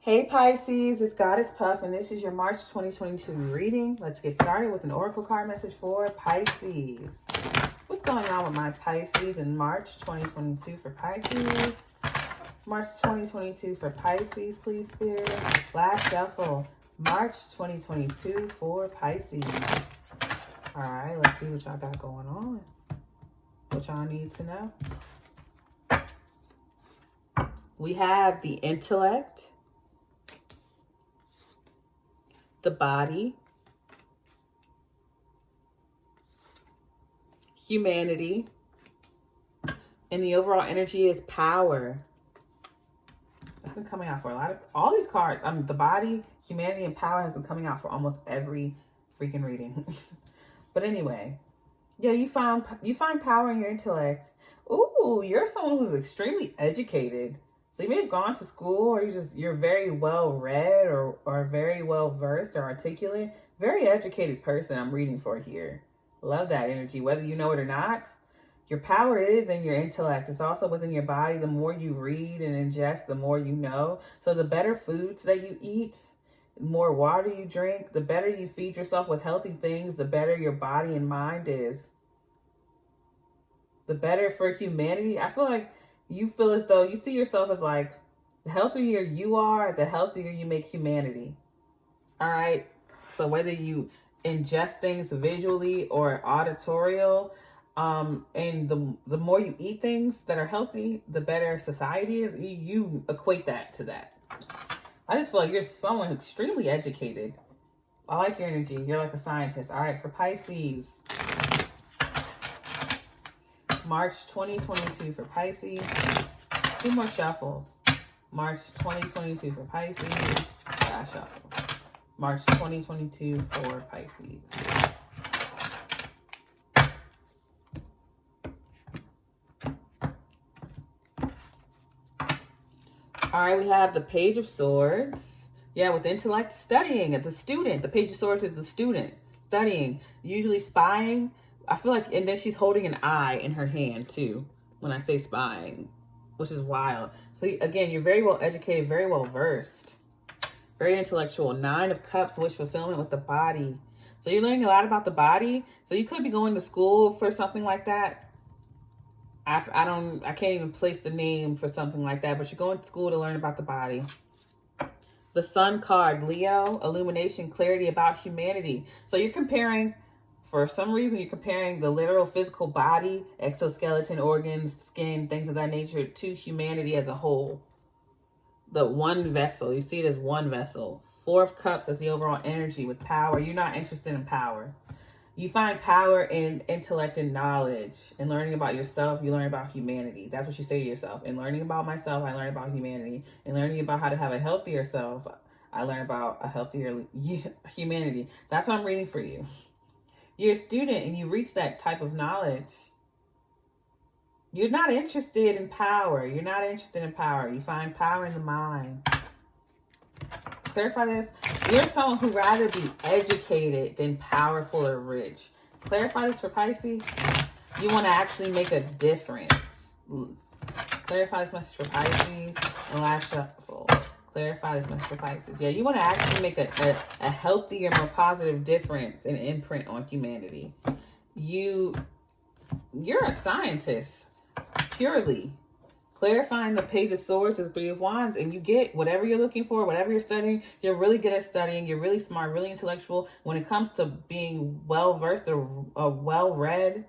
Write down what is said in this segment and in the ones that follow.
Hey Pisces, it's Goddess Puff, and this is your March 2022 reading. Let's get started with an oracle card message for Pisces. What's going on with my Pisces in March 2022 for Pisces? March 2022 for Pisces, please, Spirit. Last shuffle, March 2022 for Pisces. All right, let's see what y'all got going on. What y'all need to know. We have the intellect, the body, humanity, and the overall energy is power. That's been coming out for a lot of, all these cards. The body, humanity, and power has been coming out for almost every freaking reading. But anyway, yeah, you find power in your intellect. Ooh, you're someone who's extremely educated. So you may have gone to school, or you're very well read or very well versed or articulate. Very educated person I'm reading for here. Love that energy, whether you know it or not. Your power is in your intellect. It's also within your body. The more you read and ingest, the more you know. So the better foods that you eat, the more water you drink, the better you feed yourself with healthy things, the better your body and mind is. The better for humanity. I feel like you feel as though you see yourself as like, the healthier you are, the healthier you make humanity. All right. So whether you ingest things visually or auditorial, and the more you eat things that are healthy, the better society is. You equate that to that. I just feel like you're someone extremely educated. I like your energy. You're like a scientist. All right, for Pisces. March 2022 for Pisces. 2 more shuffles. March 2022 for Pisces. Last shuffle. March 2022 for Pisces. All right, we have the Page of Swords. Yeah, with intellect, studying. The student. The Page of Swords is the student. Studying. Usually spying. I feel like, and then she's holding an eye in her hand too when I say spying, which is wild. So again, you're very well educated, very well versed, very intellectual. 9 of Cups, wish fulfillment with the body. So you're learning a lot about the body. So you could be going to school for something like that. I can't even place the name for something like that, but you're going to school to learn about the body. The Sun card, Leo, illumination, clarity about humanity. So you're comparing, for some reason, you're comparing the literal physical body, exoskeleton, organs, skin, things of that nature, to humanity as a whole. The one vessel. You see it as one vessel. 4 of Cups as the overall energy with power. You're not interested in power. You find power in intellect and knowledge. And learning about yourself, you learn about humanity. That's what you say to yourself. In learning about myself, I learn about humanity. In learning about how to have a healthier self, I learn about a healthier humanity. That's what I'm reading for you. You're a student and you reach that type of knowledge. You're not interested in power. You're not interested in power. You find power in the mind. Clarify this. You're someone who'd rather be educated than powerful or rich. Clarify this for Pisces. You want to actually make a difference. Clarify this message for Pisces. And last shuffle. Clarify this message for Pisces. Yeah, you want to actually make a healthier, more positive difference and imprint on humanity. You're a scientist, purely. Clarifying the Page of Swords is 3 of Wands, and you get whatever you're looking for, whatever you're studying. You're really good at studying. You're really smart, really intellectual. When it comes to being well-versed or well-read,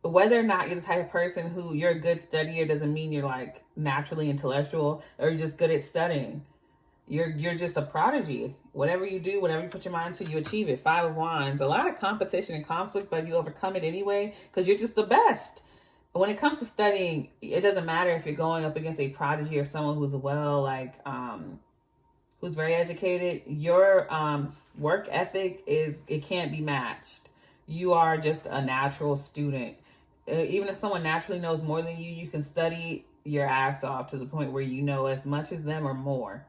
whether or not you're the type of person who you're a good studier doesn't mean you're like naturally intellectual or you're just good at studying. You're just a prodigy. Whatever you do, whatever you put your mind to, you achieve it. 5 of Wands. A lot of competition and conflict, but you overcome it anyway because you're just the best. When it comes to studying, it doesn't matter if you're going up against a prodigy or someone who's who's very educated. Your work ethic it can't be matched. You are just a natural student. Even if someone naturally knows more than you, you can study your ass off to the point where you know as much as them or more.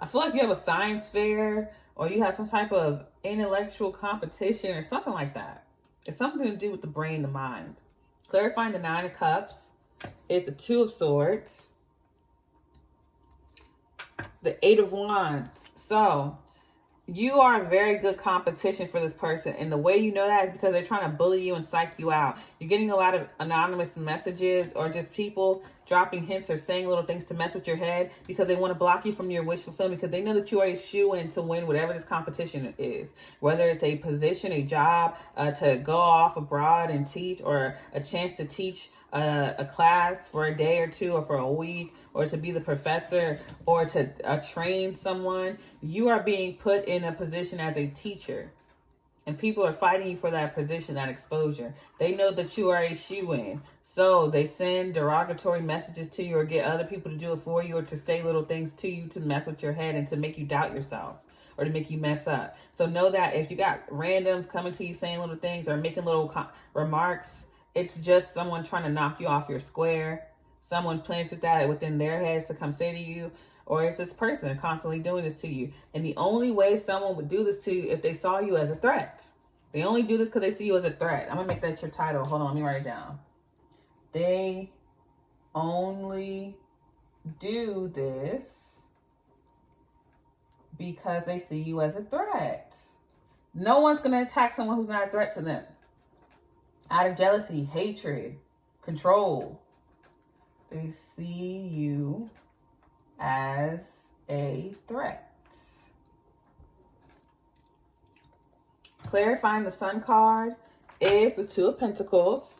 I feel like you have a science fair or you have some type of intellectual competition or something like that. It's something to do with the brain, the mind. Clarifying the 9 of Cups is the 2 of Swords. the 8 of Wands. So you are a very good competition for this person. And the way you know that is because they're trying to bully you and psych you out. You're getting a lot of anonymous messages or just people dropping hints or saying little things to mess with your head because they want to block you from your wish fulfillment because they know that you are a shoo-in to win whatever this competition is. Whether it's a position, a job, to go off abroad and teach, or a chance to teach a class for a day or two or for a week, or to be the professor, or to train someone. You are being put in a position as a teacher, and people are fighting you for that position, that exposure. They know that you are a shoo-in, so they send derogatory messages to you or get other people to do it for you, or to say little things to you to mess with your head and to make you doubt yourself, or to make you mess up. So know that if you got randoms coming to you saying little things or making little remarks, it's just someone trying to knock you off your square. Someone planted that within their heads to come say to you, or it's this person constantly doing this to you. And the only way someone would do this to you if they saw you as a threat. They only do this because they see you as a threat. I'm going to make that your title. Hold on, let me write it down. They only do this because they see you as a threat. No one's going to attack someone who's not a threat to them. Out of jealousy, hatred, control. They see you as a threat. Clarifying the Sun card is the Two of Pentacles.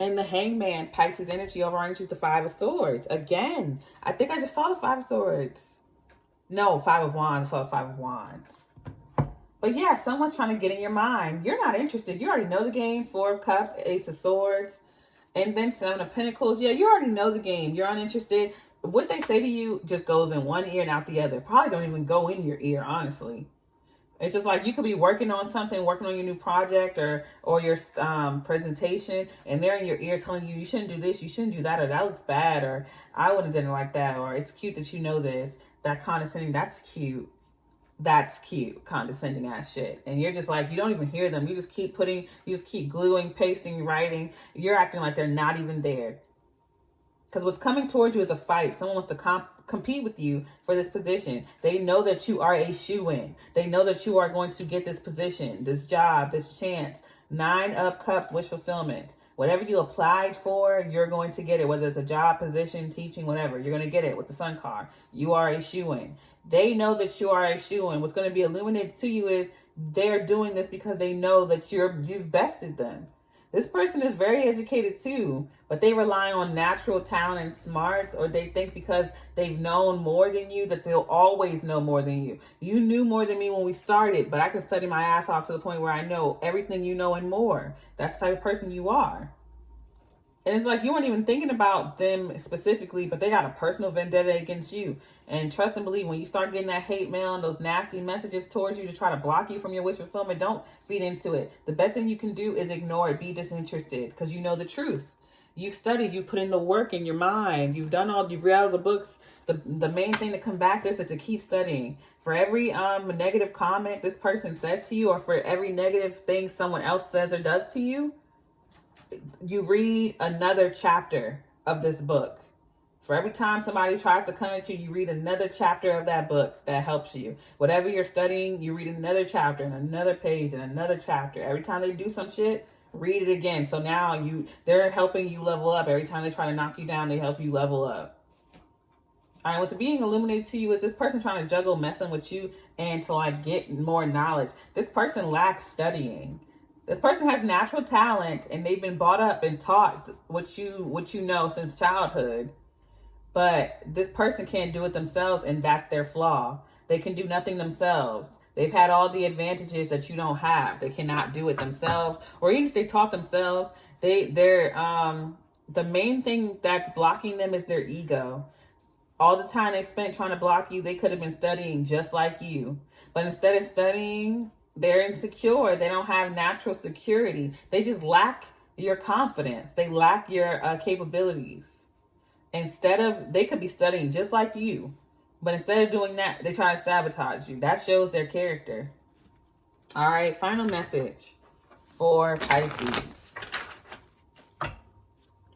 And the Hangman, Pisces energy over energy is the Five of Swords. Again, I think I just saw the Five of Swords. No, Five of Wands. I saw the Five of Wands. But yeah, someone's trying to get in your mind. You're not interested. You already know the game. Four of Cups, Ace of Swords, and then Seven of Pentacles. Yeah, you already know the game. You're uninterested. What they say to you just goes in one ear and out the other. Probably don't even go in your ear, honestly. It's just like you could be working on something, working on your new project or your presentation, and they're in your ear telling you, you shouldn't do this, you shouldn't do that, or that looks bad, or I wouldn't have done it like that, or it's cute that you know this. That condescending, that's cute. That's cute, condescending ass shit. And you're just like, you don't even hear them. You just keep gluing, pasting, writing. You're acting like they're not even there. Because what's coming towards you is a fight. Someone wants to compete with you for this position. They know that you are a shoo-in. They know that you are going to get this position, this job, this chance. Nine of Cups, wish fulfillment. Whatever you applied for, you're going to get it. Whether it's a job, position, teaching, whatever. You're going to get it with the Sun card. You are a shoo-in. They know that you are a shoo-in. What's going to be illuminated to you is they're doing this because they know that you've bested them. This person is very educated too, but they rely on natural talent and smarts, or they think because they've known more than you that they'll always know more than you. You knew more than me when we started, but I can study my ass off to the point where I know everything you know and more. That's the type of person you are. And it's like you weren't even thinking about them specifically, but they got a personal vendetta against you. And trust and believe, when you start getting that hate mail and those nasty messages towards you to try to block you from your wish fulfillment, don't feed into it. The best thing you can do is ignore it. Be disinterested because you know the truth. You've studied, you put in the work in your mind. You've read all the books. The main thing to combat this is to keep studying. For every negative comment this person says to you, or for every negative thing someone else says or does to you, you read another chapter of this book. For every time somebody tries to come at you, you read another chapter of that book that helps you. Whatever you're studying, you read another chapter and another page and another chapter. Every time they do some shit, read it again. So now they're helping you level up. Every time they try to knock you down, they help you level up. All right, what's being illuminated to you is this person trying to juggle messing with you and to like get more knowledge. This person lacks studying. This person has natural talent and they've been brought up and taught what you know since childhood. But this person can't do it themselves, and that's their flaw. They can do nothing themselves. They've had all the advantages that you don't have. They cannot do it themselves, or even if they taught themselves, the main thing that's blocking them is their ego. All the time they spent trying to block you, they could have been studying just like you. But instead of studying, they're insecure. They don't have natural security. They just lack your confidence. They lack your capabilities. They could be studying just like you, but instead of doing that, they try to sabotage you. That shows their character. All right, final message for Pisces.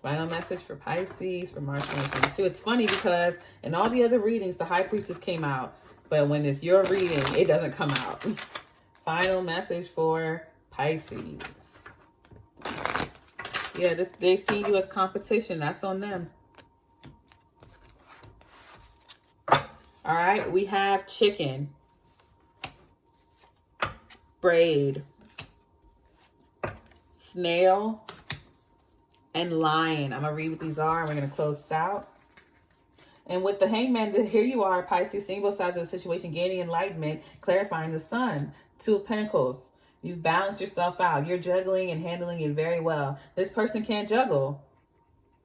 Final message for Pisces for March 2022. It's funny because in all the other readings, the High Priestess came out. But when it's your reading, it doesn't come out. Final message for Pisces. Yeah, they see you as competition. That's on them. All right, we have chicken, braid, snail, and lion. I'm going to read what these are, and we're going to close this out. And with the Hangman, here you are, Pisces, seeing both sides of the situation, gaining enlightenment, clarifying the sun. Two of Pentacles. You've balanced yourself out. You're juggling and handling it very well. This person can't juggle.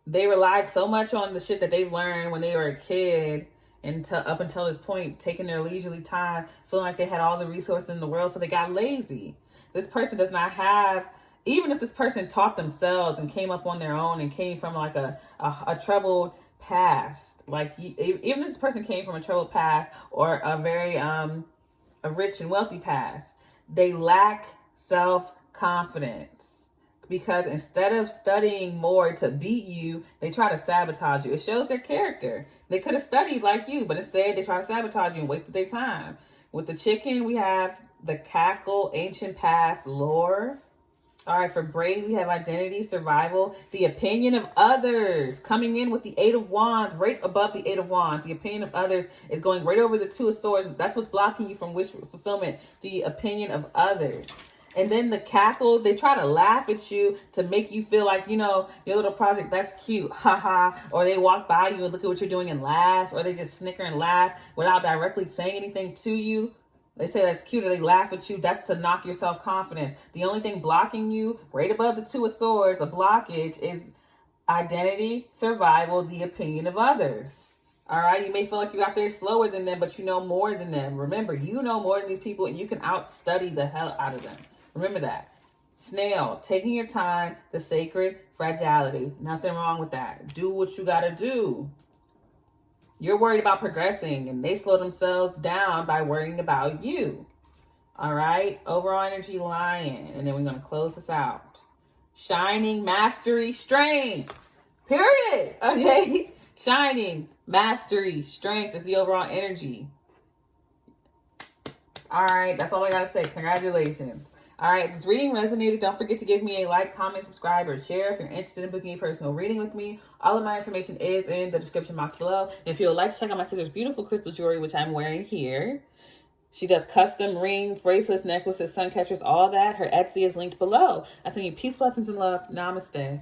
They relied so much on the shit that they've learned when they were a kid and up until this point, taking their leisurely time, feeling like they had all the resources in the world, so they got lazy. This person does not have, even if this person taught themselves and came up on their own and came from like a troubled past, like even if this person came from a troubled past or a very a rich and wealthy past, they lack self-confidence. Because instead of studying more to beat you, they try to sabotage you. It shows their character. They could have studied like you, but instead they try to sabotage you and wasted their time. With the chicken, we have the cackle, ancient past, lore. All right, for braid, we have identity, survival, the opinion of others. Coming in with the 8 of Wands, right above the 8 of Wands. The opinion of others is going right over the 2 of Swords. That's what's blocking you from wish fulfillment, the opinion of others. And then the cackle, they try to laugh at you to make you feel like, you know, your little project, that's cute, haha. Or they walk by you and look at what you're doing and laugh. Or they just snicker and laugh without directly saying anything to you. They say that's cute or they laugh at you. That's to knock your self-confidence. The only thing blocking you right above the 2 of Swords, a blockage, is identity, survival, the opinion of others. All right, you may feel like you got there slower than them, but you know more than them. Remember, you know more than these people and you can outstudy the hell out of them. Remember that. Snail, taking your time, the sacred fragility. Nothing wrong with that. Do what you got to do. You're worried about progressing and they slow themselves down by worrying about you. All right. Overall energy, lion. And then we're going to close this out. Shining, mastery, strength. Period. Okay. Shining, mastery, strength is the overall energy. All right. That's all I got to say. Congratulations. All right, if this reading resonated, don't forget to give me a like, comment, subscribe, or share if you're interested in booking a personal reading with me. All of my information is in the description box below. And if you would like to check out my sister's beautiful crystal jewelry, which I'm wearing here, she does custom rings, bracelets, necklaces, sun catchers, all that. Her Etsy is linked below. I send you peace, blessings, and love. Namaste.